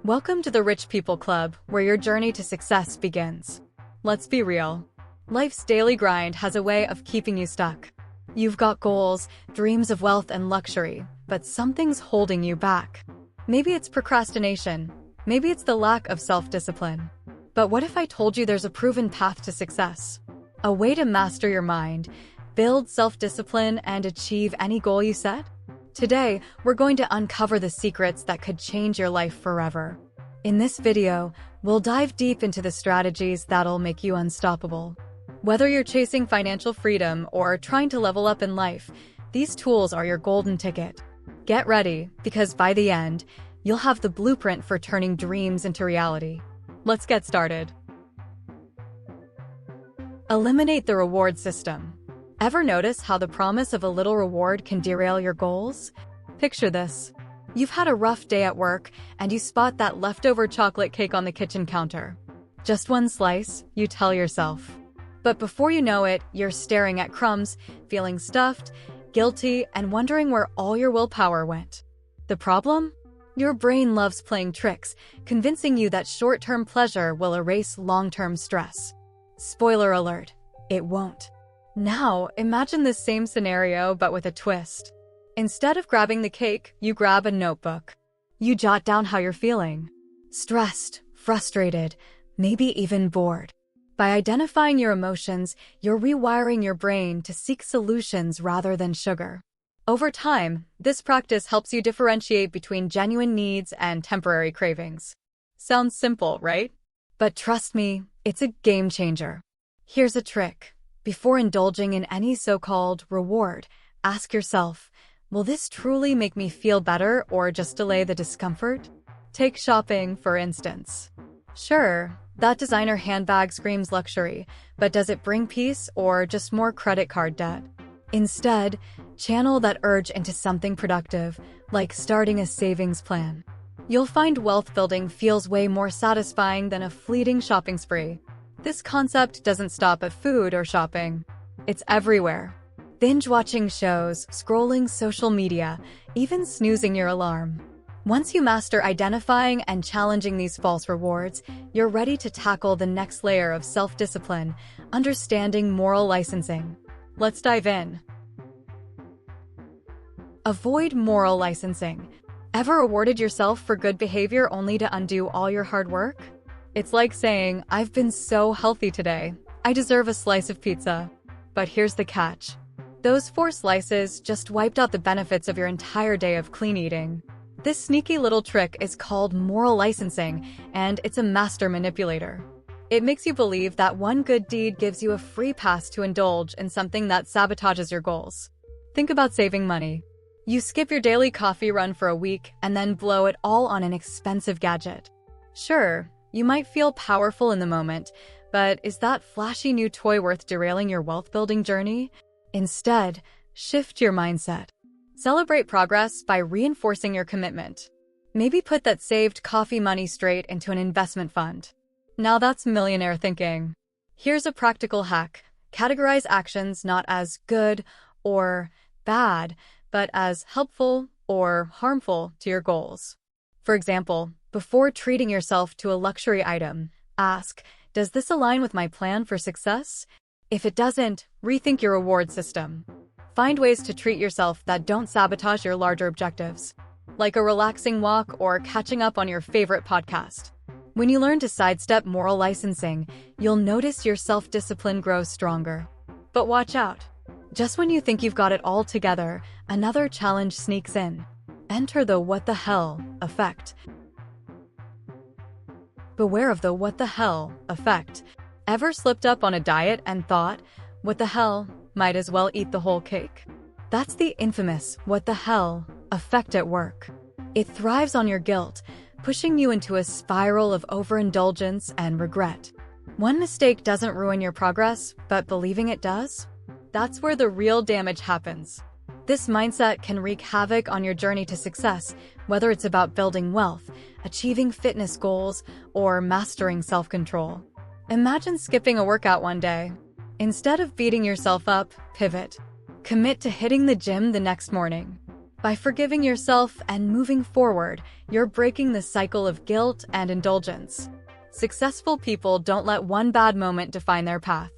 Welcome to the Rich People Club, where your journey to success begins. Let's be real. Life's daily grind has a way of keeping you stuck. You've got goals, dreams of wealth and luxury, but something's holding you back. Maybe it's procrastination. Maybe it's the lack of self-discipline. But what if I told you there's a proven path to success? A way to master your mind, build self-discipline, and achieve any goal you set? Today, we're going to uncover the secrets that could change your life forever. In this video, we'll dive deep into the strategies that'll make you unstoppable. Whether you're chasing financial freedom or trying to level up in life, these tools are your golden ticket. Get ready, because by the end, you'll have the blueprint for turning dreams into reality. Let's get started. Eliminate the reward system. Ever notice how the promise of a little reward can derail your goals? Picture this. You've had a rough day at work, and you spot that leftover chocolate cake on the kitchen counter. Just one slice, you tell yourself. But before you know it, you're staring at crumbs, feeling stuffed, guilty, and wondering where all your willpower went. The problem? Your brain loves playing tricks, convincing you that short-term pleasure will erase long-term stress. Spoiler alert, it won't. Now, imagine this same scenario, but with a twist. Instead of grabbing the cake, you grab a notebook. You jot down how you're feeling. Stressed, frustrated, maybe even bored. By identifying your emotions, you're rewiring your brain to seek solutions rather than sugar. Over time, this practice helps you differentiate between genuine needs and temporary cravings. Sounds simple, right? But trust me, it's a game changer. Here's a trick. Before indulging in any so-called reward, ask yourself, will this truly make me feel better or just delay the discomfort? Take shopping, for instance. Sure, that designer handbag screams luxury, but does it bring peace or just more credit card debt? Instead, channel that urge into something productive, like starting a savings plan. You'll find wealth building feels way more satisfying than a fleeting shopping spree. This concept doesn't stop at food or shopping. It's everywhere. Binge-watching shows, scrolling social media, even snoozing your alarm. Once you master identifying and challenging these false rewards, you're ready to tackle the next layer of self-discipline, understanding moral licensing. Let's dive in. Avoid moral licensing. Ever rewarded yourself for good behavior only to undo all your hard work? It's like saying, I've been so healthy today. I deserve a slice of pizza. But here's the catch. Those 4 slices just wiped out the benefits of your entire day of clean eating. This sneaky little trick is called moral licensing, and it's a master manipulator. It makes you believe that one good deed gives you a free pass to indulge in something that sabotages your goals. Think about saving money. You skip your daily coffee run for a week and then blow it all on an expensive gadget. Sure, you might feel powerful in the moment, but is that flashy new toy worth derailing your wealth-building journey? Instead, shift your mindset. Celebrate progress by reinforcing your commitment. Maybe put that saved coffee money straight into an investment fund. Now that's millionaire thinking. Here's a practical hack. Categorize actions not as good or bad, but as helpful or harmful to your goals. For example, before treating yourself to a luxury item, ask, does this align with my plan for success? If it doesn't, rethink your reward system. Find ways to treat yourself that don't sabotage your larger objectives, like a relaxing walk or catching up on your favorite podcast. When you learn to sidestep moral licensing, you'll notice your self-discipline grows stronger. But watch out. Just when you think you've got it all together, another challenge sneaks in. Enter the what the hell effect. Beware of the what the hell effect. Ever slipped up on a diet and thought, what the hell, might as well eat the whole cake? That's the infamous what the hell effect at work. It thrives on your guilt, pushing you into a spiral of overindulgence and regret. One mistake doesn't ruin your progress, but believing it does? That's where the real damage happens. This mindset can wreak havoc on your journey to success, whether it's about building wealth, achieving fitness goals, or mastering self-control. Imagine skipping a workout one day. Instead of beating yourself up, pivot. Commit to hitting the gym the next morning. By forgiving yourself and moving forward, you're breaking the cycle of guilt and indulgence. Successful people don't let one bad moment define their path.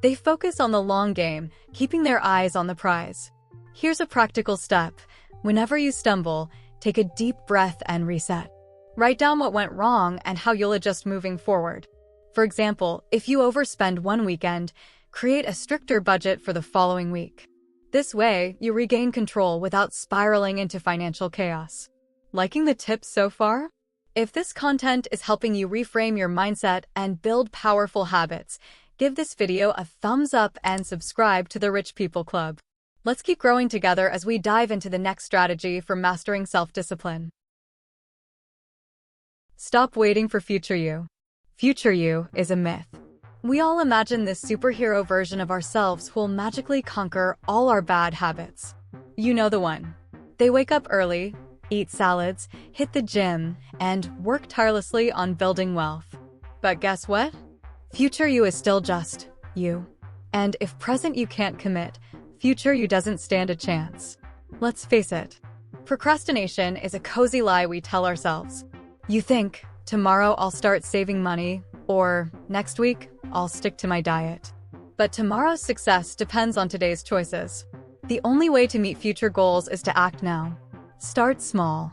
They focus on the long game, keeping their eyes on the prize. Here's a practical step. Whenever you stumble, take a deep breath and reset. Write down what went wrong and how you'll adjust moving forward. For example, if you overspend one weekend, create a stricter budget for the following week. This way, you regain control without spiraling into financial chaos. Liking the tips so far? If this content is helping you reframe your mindset and build powerful habits, give this video a thumbs up and subscribe to the Rich People Club. Let's keep growing together as we dive into the next strategy for mastering self-discipline. Stop waiting for future you. Future you is a myth. We all imagine this superhero version of ourselves who will magically conquer all our bad habits. You know the one. They wake up early, eat salads, hit the gym, and work tirelessly on building wealth. But guess what? Future you is still just you. And if present you can't commit, future you doesn't stand a chance. Let's face it. Procrastination is a cozy lie we tell ourselves. You think, tomorrow I'll start saving money, or next week, I'll stick to my diet. But tomorrow's success depends on today's choices. The only way to meet future goals is to act now. Start small.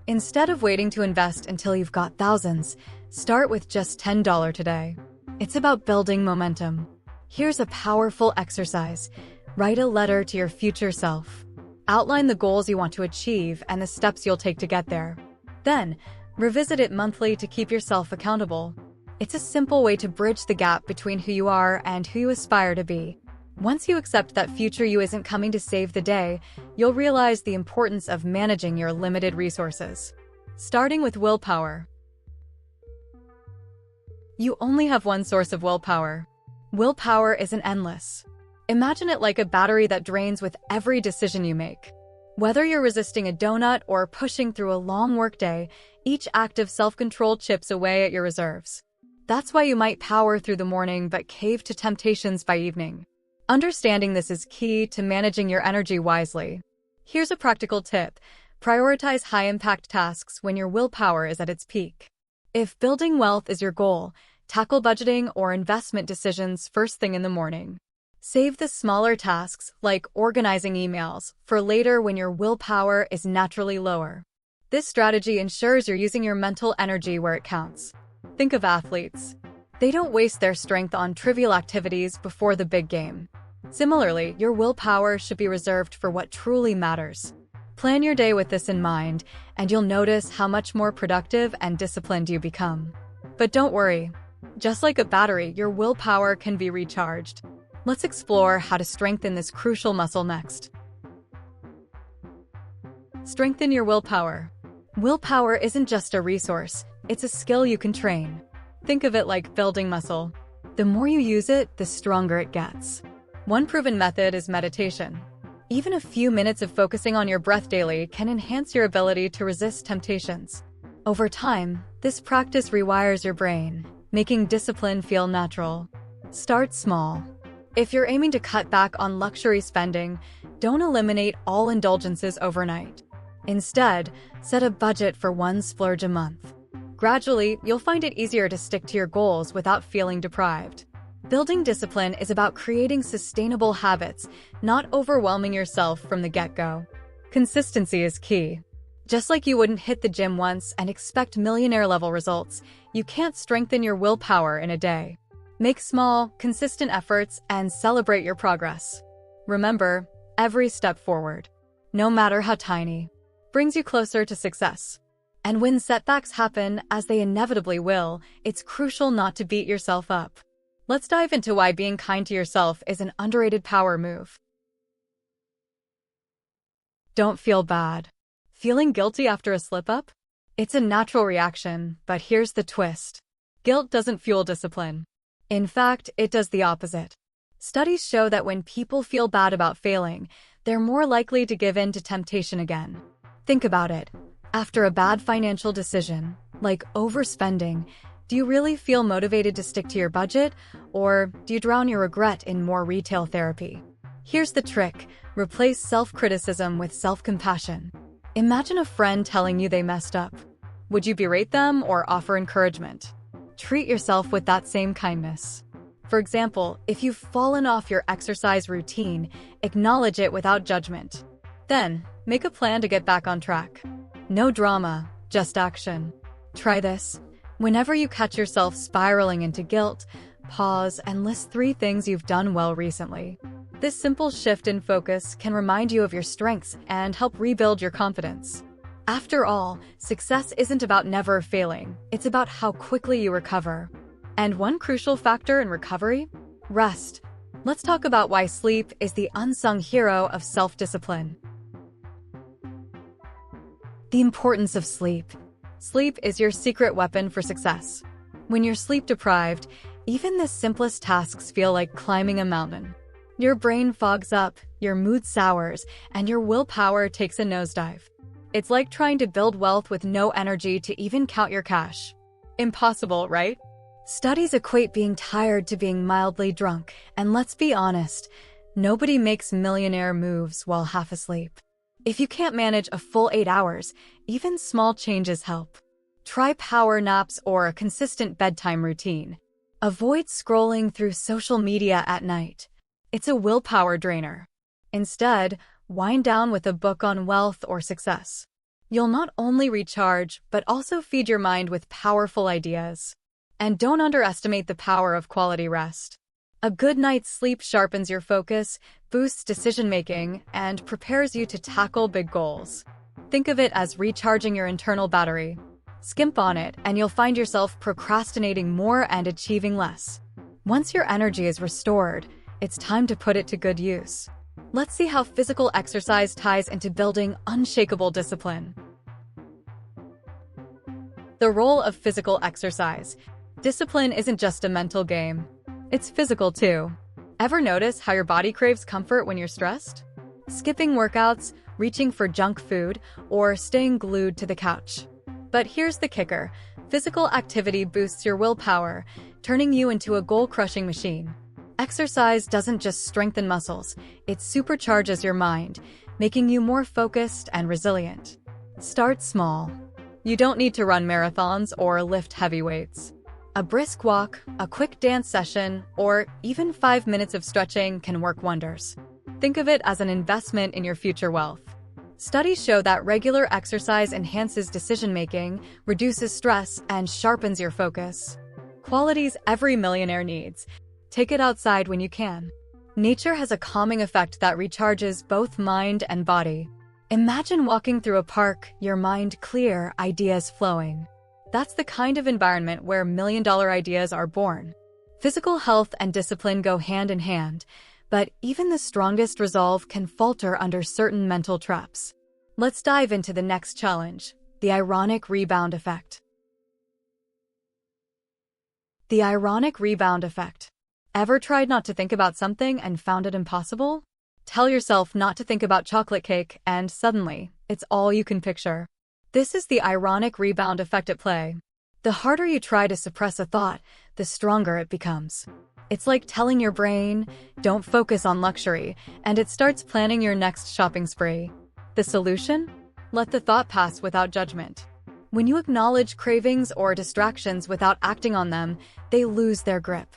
Instead of waiting to invest until you've got thousands, start with just $10 today. It's about building momentum. Here's a powerful exercise. Write a letter to your future self. Outline the goals you want to achieve and the steps you'll take to get there. Then, revisit it monthly to keep yourself accountable. It's a simple way to bridge the gap between who you are and who you aspire to be. Once you accept that future you isn't coming to save the day, you'll realize the importance of managing your limited resources. Starting with willpower. You only have one source of willpower. Willpower isn't endless. Imagine it like a battery that drains with every decision you make. Whether you're resisting a donut or pushing through a long workday, each act of self-control chips away at your reserves. That's why you might power through the morning but cave to temptations by evening. Understanding this is key to managing your energy wisely. Here's a practical tip. Prioritize high-impact tasks when your willpower is at its peak. If building wealth is your goal, tackle budgeting or investment decisions first thing in the morning. Save the smaller tasks, like organizing emails, for later when your willpower is naturally lower. This strategy ensures you're using your mental energy where it counts. Think of athletes. They don't waste their strength on trivial activities before the big game. Similarly, your willpower should be reserved for what truly matters. Plan your day with this in mind, and you'll notice how much more productive and disciplined you become. But don't worry. Just like a battery, your willpower can be recharged. Let's explore how to strengthen this crucial muscle next. Strengthen your willpower. Willpower isn't just a resource, it's a skill you can train. Think of it like building muscle. The more you use it, the stronger it gets. One proven method is meditation. Even a few minutes of focusing on your breath daily can enhance your ability to resist temptations. Over time, this practice rewires your brain, making discipline feel natural. Start small. If you're aiming to cut back on luxury spending, don't eliminate all indulgences overnight. Instead, set a budget for one splurge a month. Gradually, you'll find it easier to stick to your goals without feeling deprived. Building discipline is about creating sustainable habits, not overwhelming yourself from the get-go. Consistency is key. Just like you wouldn't hit the gym once and expect millionaire-level results, you can't strengthen your willpower in a day. Make small, consistent efforts and celebrate your progress. Remember, every step forward, no matter how tiny, brings you closer to success. And when setbacks happen, as they inevitably will, it's crucial not to beat yourself up. Let's dive into why being kind to yourself is an underrated power move. Don't feel bad. Feeling guilty after a slip-up? It's a natural reaction, but here's the twist. Guilt doesn't fuel discipline. In fact, it does the opposite. Studies show that when people feel bad about failing, they're more likely to give in to temptation again. Think about it. After a bad financial decision, like overspending, do you really feel motivated to stick to your budget, or do you drown your regret in more retail therapy? Here's the trick. Replace self-criticism with self-compassion. Imagine a friend telling you they messed up. Would you berate them or offer encouragement? Treat yourself with that same kindness. For example, if you've fallen off your exercise routine, acknowledge it without judgment. Then, make a plan to get back on track. No drama, just action. Try this. Whenever you catch yourself spiraling into guilt, pause and list 3 things you've done well recently. This simple shift in focus can remind you of your strengths and help rebuild your confidence. After all, success isn't about never failing, it's about how quickly you recover. And one crucial factor in recovery? Rest. Let's talk about why sleep is the unsung hero of self-discipline. The importance of sleep. Sleep is your secret weapon for success. When you're sleep-deprived, even the simplest tasks feel like climbing a mountain. Your brain fogs up, your mood sours, and your willpower takes a nosedive. It's like trying to build wealth with no energy to even count your cash. Impossible, right? Studies equate being tired to being mildly drunk, and let's be honest, nobody makes millionaire moves while half asleep. If you can't manage a full 8 hours, even small changes help. Try power naps or a consistent bedtime routine. Avoid scrolling through social media at night. It's a willpower drainer. Instead, wind down with a book on wealth or success. You'll not only recharge, but also feed your mind with powerful ideas. And don't underestimate the power of quality rest. A good night's sleep sharpens your focus, boosts decision-making, and prepares you to tackle big goals. Think of it as recharging your internal battery. Skimp on it, and you'll find yourself procrastinating more and achieving less. Once your energy is restored, it's time to put it to good use. Let's see how physical exercise ties into building unshakable discipline. The role of physical exercise. Discipline isn't just a mental game. It's physical too. Ever notice how your body craves comfort when you're stressed? Skipping workouts, reaching for junk food, or staying glued to the couch. But here's the kicker. Physical activity boosts your willpower, turning you into a goal-crushing machine. Exercise doesn't just strengthen muscles, it supercharges your mind, making you more focused and resilient. Start small. You don't need to run marathons or lift heavy weights. A brisk walk, a quick dance session, or even 5 minutes of stretching can work wonders. Think of it as an investment in your future wealth. Studies show that regular exercise enhances decision-making, reduces stress, and sharpens your focus. Qualities every millionaire needs. Take it outside when you can. Nature has a calming effect that recharges both mind and body. Imagine walking through a park, your mind clear, ideas flowing. That's the kind of environment where million-dollar ideas are born. Physical health and discipline go hand in hand, but even the strongest resolve can falter under certain mental traps. Let's dive into the next challenge, the ironic rebound effect. The ironic rebound effect. Ever tried not to think about something and found it impossible? Tell yourself not to think about chocolate cake, and suddenly, it's all you can picture. This is the ironic rebound effect at play. The harder you try to suppress a thought, the stronger it becomes. It's like telling your brain, don't focus on luxury, and it starts planning your next shopping spree. The solution? Let the thought pass without judgment. When you acknowledge cravings or distractions without acting on them, they lose their grip.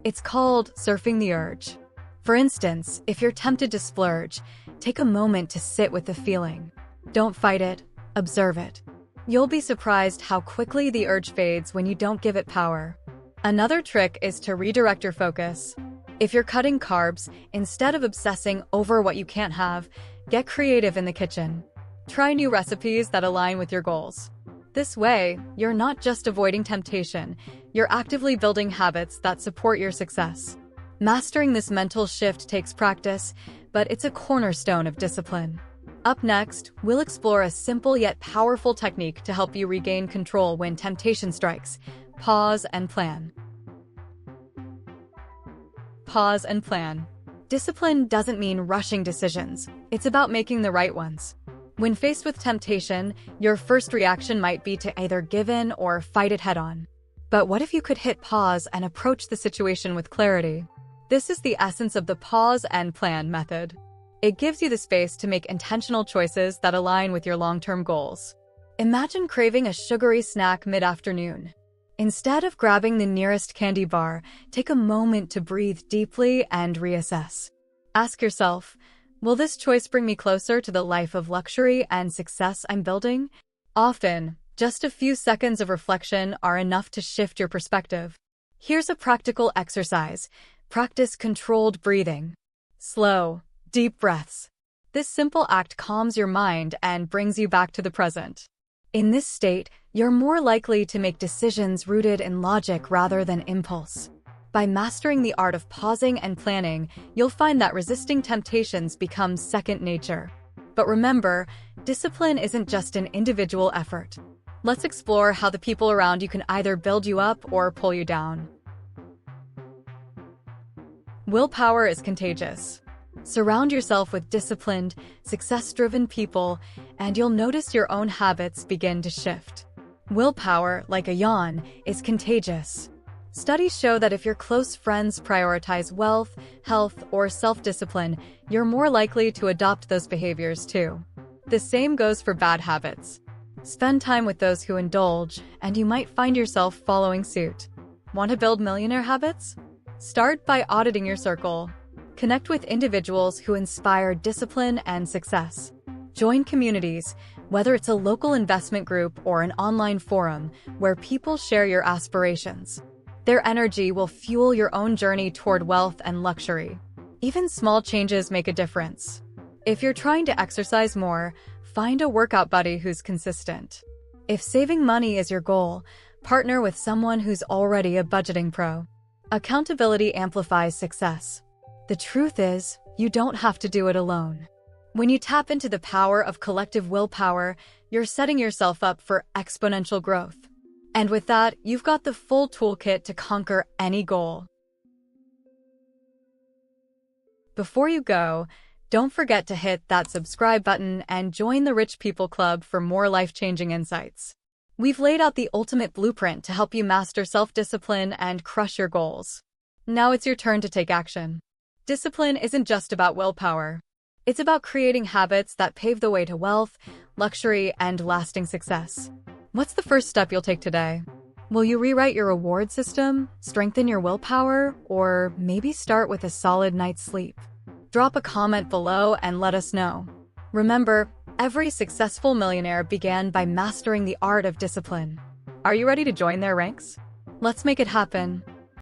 It's called surfing the urge. For instance, if you're tempted to splurge, take a moment to sit with the feeling. Don't fight it, observe it. You'll be surprised how quickly the urge fades when you don't give it power. Another trick is to redirect your focus. If you're cutting carbs, instead of obsessing over what you can't have, get creative in the kitchen. Try new recipes that align with your goals. This way, you're not just avoiding temptation, you're actively building habits that support your success. Mastering this mental shift takes practice, but it's a cornerstone of discipline. Up next, we'll explore a simple yet powerful technique to help you regain control when temptation strikes. Pause and plan. Pause and plan. Discipline doesn't mean rushing decisions. It's about making the right ones. When faced with temptation, your first reaction might be to either give in or fight it head-on. But what if you could hit pause and approach the situation with clarity? This is the essence of the pause and plan method. It gives you the space to make intentional choices that align with your long-term goals. Imagine craving a sugary snack mid-afternoon. Instead of grabbing the nearest candy bar, take a moment to breathe deeply and reassess. Ask yourself, will this choice bring me closer to the life of luxury and success I'm building? Often, just a few seconds of reflection are enough to shift your perspective. Here's a practical exercise. Practice controlled breathing. Slow, deep breaths. This simple act calms your mind and brings you back to the present. In this state, you're more likely to make decisions rooted in logic rather than impulse. By mastering the art of pausing and planning, you'll find that resisting temptations becomes second nature. But remember, discipline isn't just an individual effort. Let's explore how the people around you can either build you up or pull you down. Willpower is contagious. Surround yourself with disciplined, success-driven people, and you'll notice your own habits begin to shift. Willpower, like a yawn, is contagious. Studies show that if your close friends prioritize wealth, health, or self-discipline, you're more likely to adopt those behaviors too. The same goes for bad habits. Spend time with those who indulge, and you might find yourself following suit. Want to build millionaire habits? Start by auditing your circle. Connect with individuals who inspire discipline and success. Join communities, whether it's a local investment group or an online forum, where people share your aspirations. Their energy will fuel your own journey toward wealth and luxury. Even small changes make a difference. If you're trying to exercise more, find a workout buddy who's consistent. If saving money is your goal, partner with someone who's already a budgeting pro. Accountability amplifies success. The truth is, you don't have to do it alone. When you tap into the power of collective willpower, you're setting yourself up for exponential growth. And with that, you've got the full toolkit to conquer any goal. Before you go, don't forget to hit that subscribe button and join the Rich People Club for more life-changing insights. We've laid out the ultimate blueprint to help you master self-discipline and crush your goals. Now it's your turn to take action. Discipline isn't just about willpower. It's about creating habits that pave the way to wealth, luxury, and lasting success. What's the first step you'll take today? Will you rewrite your reward system, strengthen your willpower, or maybe start with a solid night's sleep? Drop a comment below and let us know. Remember, every successful millionaire began by mastering the art of discipline. Are you ready to join their ranks? Let's make it happen.